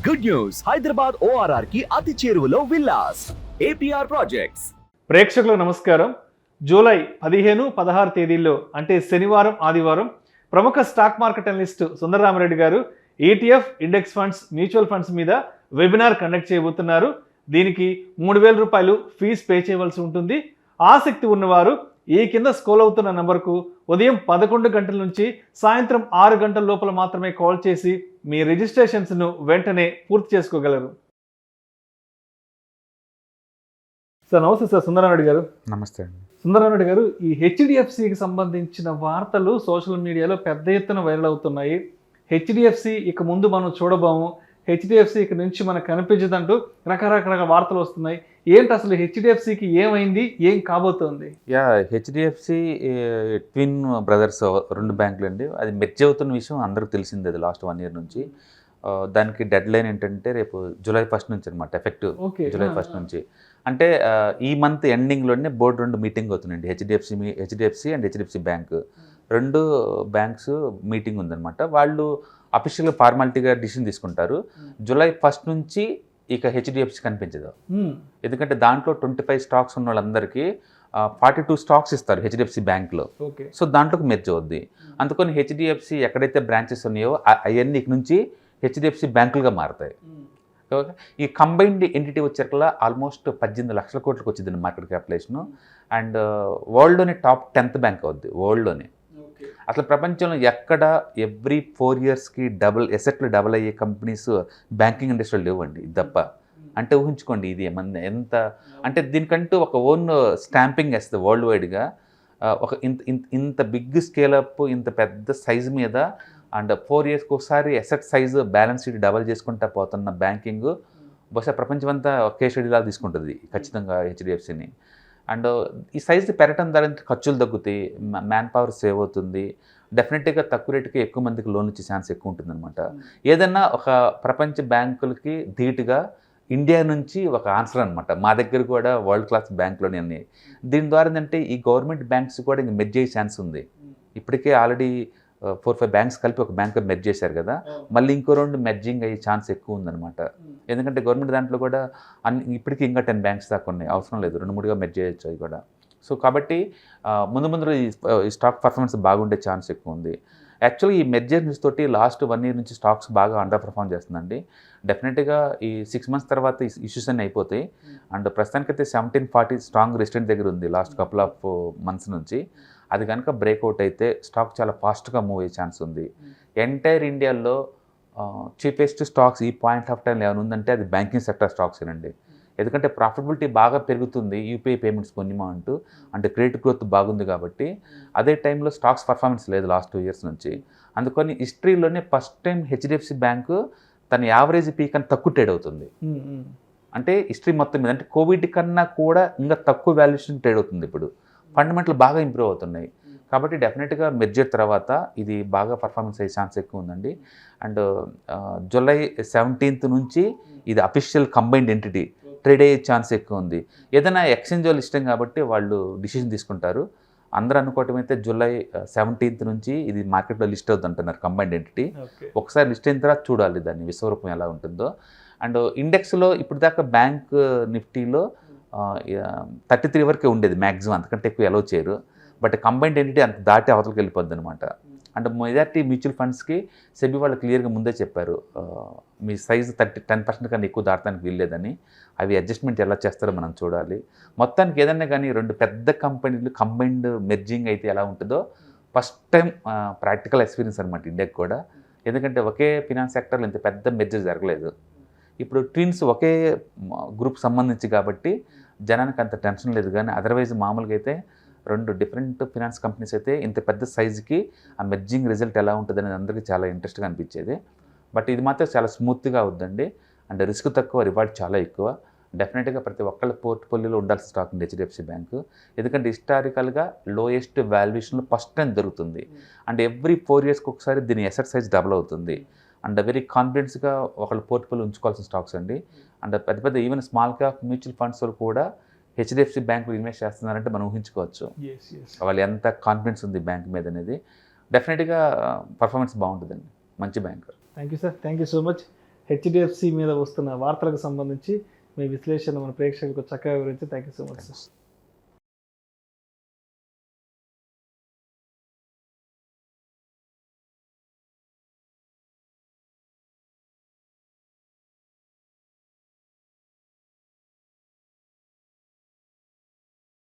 Good news, Hyderabad ORR కి అతి చేరువలో విల్లాస్ APR ప్రాజెక్ట్స్. ప్రేక్షకులకు నమస్కారం. జూలై 15, 16 తేదీల్లో అంటే శనివారం, ఆదివారం ప్రముఖ స్టాక్ మార్కెట్ అనలిస్ట్ సుందర రామిరెడ్డి గారు ETF, index funds, mutual funds మీద వెబినార్ కండక్ట్ చేయబోతున్నారు. దీనికి 3,000 రూపాయలు ఫీజు పే చేయవలసి ఉంటుంది. ఆసక్తి ఉన్నవారు ఈ కింద స్క్రోల్ అవుతున్న నంబర్కు ఉదయం 11 గంటల నుంచి సాయంత్రం 6 గంటల లోపల మాత్రమే కాల్ చేసి మీ రిజిస్ట్రేషన్స్ను వెంటనే పూర్తి చేసుకోగలరు. సార్ నమస్తే సార్. సుందరారెడ్డి గారు నమస్తే అండి. సుందరారెడ్డి గారు, ఈ HDFCకి సంబంధించిన వార్తలు సోషల్ మీడియాలో పెద్ద ఎత్తున వైరల్ అవుతున్నాయి. HDFC ఇక ముందు మనం చూడబోము, HDFC ఇక నుంచి మనకు కనిపించదంటూ రకరకాల వార్తలు వస్తున్నాయి. ఏంటి అసలు HDFCకి ఏమైంది, ఏం కాబోతోంది? HDFC ట్విన్ బ్రదర్స్ 2 బ్యాంకులు అండి. అది మెర్జ్ అవుతున్న విషయం అందరికి తెలిసింది. అది లాస్ట్ 1 year నుంచి. దానికి డెడ్ లైన్ ఏంటంటే రేపు జూలై 1 నుంచి అనమాట, ఎఫెక్టివ్ జూలై 1 నుంచి. అంటే ఈ మంత్ ఎండింగ్లోనే బోర్డు 2 మీటింగ్ అవుతుందండి. HDFC and HDFC bank 2 banks meeting ఉందన్నమాట. వాళ్ళు అఫీషియల్గా ఫార్మాలిటీగా డిసిషన్ తీసుకుంటారు. జూలై 1 నుంచి ఇక HDFC కనిపించదు. ఎందుకంటే దాంట్లో 25 స్టాక్స్ ఉన్న వాళ్ళందరికీ 42 స్టాక్స్ ఇస్తారు HDFC బ్యాంక్లో. సో దాంట్లోకి మెర్జ్ అవుద్ది. అందుకని HDFC ఎక్కడైతే బ్రాంచెస్ ఉన్నాయో అవన్నీ ఇక నుంచి HDFC బ్యాంకులుగా మారుతాయి. ఈ కంబైన్డ్ ఎంటిటీ వచ్చేకల్లా ఆల్మోస్ట్ 18 లక్షల కోట్లకు వచ్చింది మార్కెట్ క్యాపిటలైజేషన్. అండ్ వరల్డ్లోనే టాప్ 10th బ్యాంక్ అవుద్ది వరల్డ్లోనే. అసలు ప్రపంచంలో ఎక్కడ ఎవ్రీ 4 yearsకి ఎసెట్లు డబుల్ అయ్యే కంపెనీస్ బ్యాంకింగ్ ఇండస్ట్రీలో లేవండి, ఇది తప్ప. అంటే ఊహించుకోండి, ఇది ఎంత అంటే దీనికంటూ ఒక ఓన్ స్టాంపింగ్ వేస్తుంది వరల్డ్ వైడ్గా. ఒక ఇంత బిగ్ స్కేలప్, ఇంత పెద్ద సైజు మీద అండ్ 4 yearsకి ఒకసారి asset size balance sheet double చేసుకుంటా పోతున్న బ్యాంకింగ్ బహుశా ప్రపంచమంతా ఒకే షెడ్యూల్లా తీసుకుంటుంది ఖచ్చితంగా HDFCని. అండ్ ఈ సైజు పెరగడం ద్వారా ఖర్చులు తగ్గుతాయి, మ్యాన్ పవర్ సేవ్ అవుతుంది. డెఫినెట్గా తక్కువ రేటుకి ఎక్కువ మందికి లోన్ ఇచ్చే ఛాన్స్ ఎక్కువ ఉంటుందన్నమాట. ఏదన్నా ఒక ప్రపంచ బ్యాంకులకి ధీటుగా ఇండియా నుంచి ఒక ఆన్సర్ అనమాట. మా దగ్గర కూడా వరల్డ్ క్లాస్ బ్యాంకులోనే ఉన్నాయి. దీని ద్వారా ఏంటంటే ఈ గవర్నమెంట్ బ్యాంక్స్ కూడా ఇంక మెర్జ్ అయ్యే ఛాన్స్ ఉంది. ఇప్పటికే ఆల్రెడీ 4-5 బ్యాంక్స్ కలిపి ఒక బ్యాంక్ మెర్జ్ చేశారు కదా, మళ్ళీ ఇంకో 2 మెర్జింగ్ అయ్యే ఛాన్స్ ఎక్కువ ఉందన్నమాట. ఎందుకంటే గవర్నమెంట్ దాంట్లో కూడా ఇప్పటికీ ఇంకా 10 బ్యాంక్స్ దాకా ఉన్నాయి, అవసరం లేదు, 2-3గా మెర్జ్ చేయొచ్చు అవి కూడా. సో కాబట్టి ముందు ఈ స్టాక్ పర్ఫార్మెన్స్ బాగుండే ఛాన్స్ ఎక్కువ ఉంది. యాక్చువల్లీ ఈ మెర్జర్ న్యూస్ తోటి లాస్ట్ 1 year నుంచి స్టాక్స్ బాగా అండర్ పర్ఫామ్ చేస్తుందండి. డెఫినెట్గా ఈ 6 months తర్వాత ఇష్యూస్ అన్నీ అయిపోతాయి. అండ్ ప్రస్తుతానికైతే 1740 స్ట్రాంగ్ రెసిస్టెంట్ దగ్గర ఉంది లాస్ట్ కపుల్ ఆఫ్ మంత్స్ నుంచి. అది కనుక బ్రేక్అవుట్ అయితే స్టాక్ చాలా ఫాస్ట్గా మూవ్ అయ్యే ఛాన్స్ ఉంది. ఎంటైర్ ఇండియాలో చీపెస్ట్ స్టాక్స్ ఈ పాయింట్ ఆఫ్ టైంలో ఏమైనా ఉందంటే అది బ్యాంకింగ్ సెక్టర్ స్టాక్స్ ఏనండి. ఎందుకంటే ప్రాఫిటబిలిటీ బాగా పెరుగుతుంది, UPI పేమెంట్స్ కొనిమా అంటూ, అంటే క్రెడిట్ గ్రోత్ బాగుంది కాబట్టి. అదే టైంలో స్టాక్స్ పర్ఫార్మెన్స్ లేదు లాస్ట్ 2 years నుంచి. అందుకని హిస్టరీలోనే ఫస్ట్ టైం HDFC బ్యాంకు తన యావరేజ్ పీక్ అని తక్కువ ట్రేడ్ అవుతుంది. అంటే హిస్టరీ మొత్తం మీద, అంటే కోవిడ్ కన్నా కూడా ఇంకా తక్కువ వాల్యుయేషన్ ట్రేడ్ అవుతుంది. ఇప్పుడు ఫండమెంటల్ బాగా ఇంప్రూవ్ అవుతున్నాయి కాబట్టి డెఫినెట్గా మెర్జర్ తర్వాత ఇది బాగా పర్ఫార్మెన్స్ అయ్యే ఛాన్స్ ఎక్కువ ఉందండి. అండ్ జూలై 17th నుంచి ఇది అఫీషియల్ కంబైన్డ్ ఎంటిటీ ట్రేడ్ అయ్యే ఛాన్స్ ఎక్కువ ఉంది. ఏదైనా ఎక్స్చేంజ్ వాళ్ళు ఇష్టం కాబట్టి వాళ్ళు డిసిషన్ తీసుకుంటారు. అందరూ అనుకోవటం అయితే జూలై 17th నుంచి ఇది మార్కెట్లో లిస్ట్ అవుతుంది అంటున్నారు కంబైన్డ్ ఎంటిటీ. ఒకసారి లిస్ట్ అయిన తర్వాత చూడాలి దాని విశ్వరూపం ఎలా ఉంటుందో. అండ్ ఇండెక్స్లో ఇప్పుడు దాకా బ్యాంక్ నిఫ్టీలో 33 వరకే ఉండేది మ్యాక్సిమం, అంతకంటే ఎక్కువ అలౌ చేయరు. బట్ కంబైన్డ్ ఎంటిటీ అంత దాటి అవతలకి వెళ్ళిపోద్ది అనమాట. అండ్ మెజారిటీ మ్యూచువల్ ఫండ్స్కి సెబీ వాళ్ళు క్లియర్గా ముందే చెప్పారు, మీ సైజు 10% కన్నా ఎక్కువ దాటడానికి వీల్లేదని. అవి అడ్జస్ట్మెంట్ ఎలా చేస్తారో మనం చూడాలి. మొత్తానికి ఏదన్నా కానీ 2 పెద్ద కంపెనీలు కంబైన్డ్ మెర్జింగ్ అయితే ఎలా ఉంటుందో ఫస్ట్ టైం ప్రాక్టికల్ ఎక్స్పీరియన్స్ అనమాట ఇండియాకి కూడా. ఎందుకంటే ఒకే ఫినాన్స్ సెక్టర్లో ఇంత పెద్ద మెర్జర్ జరగలేదు. ఇప్పుడు ట్విన్స్ ఒకే గ్రూప్ సంబంధించి కాబట్టి జనానికి అంత టెన్షన్ లేదు. కానీ అదర్వైజ్ మామూలుగా అయితే 2 డిఫరెంట్ ఫినాన్స్ కంపెనీస్ అయితే ఇంత పెద్ద సైజుకి ఆ మెర్జింగ్ రిజల్ట్ ఎలా ఉంటుంది అనేది అందరికీ చాలా ఇంట్రెస్ట్గా అనిపించేది. బట్ ఇది మాత్రం చాలా స్మూత్గా అవుద్దండి. అండ్ రిస్క్ తక్కువ, రివార్డ్ చాలా ఎక్కువ. డెఫినెట్గా ప్రతి ఒక్కళ్ళ పోర్ట్ఫోలియోలో ఉండాల్సిన స్టాక్ ఉంది HDFC బ్యాంకు. ఎందుకంటే హిస్టారికల్గా లోయెస్ట్ వాల్యుయేషన్లో ఫస్ట్ టైం దొరుకుతుంది. అండ్ ఎవ్రీ 4 yearsకి ఒకసారి దీని ఎసెట్ సైజ్ డబుల్ అవుతుంది. అండ్ వెరీ కాన్ఫిడెన్స్గా ఒకళ్ళ పోర్ట్ఫోలియో ఉంచుకోవాల్సిన స్టాక్స్ అండి. అండ్ పెద్ద even small cap mutual funds కూడా HDFC బ్యాంకులో ఇన్వెస్ట్ చేస్తున్నారంటే మనం ఊహించుకోవచ్చు వాళ్ళు ఎంత కాన్ఫిడెన్స్ ఉంది బ్యాంక్ మీద అనేది. డెఫినెట్గా పర్ఫార్మెన్స్ బాగుంటుందండి, మంచి bank. Thank you sir, thank you so much. HDFC మీద వస్తున్న వార్తలకు సంబంధించి మీ విశ్లేషణ మన ప్రేక్షకులకు చక్కగా వివరించి థ్యాంక్ యూ సో మచ్.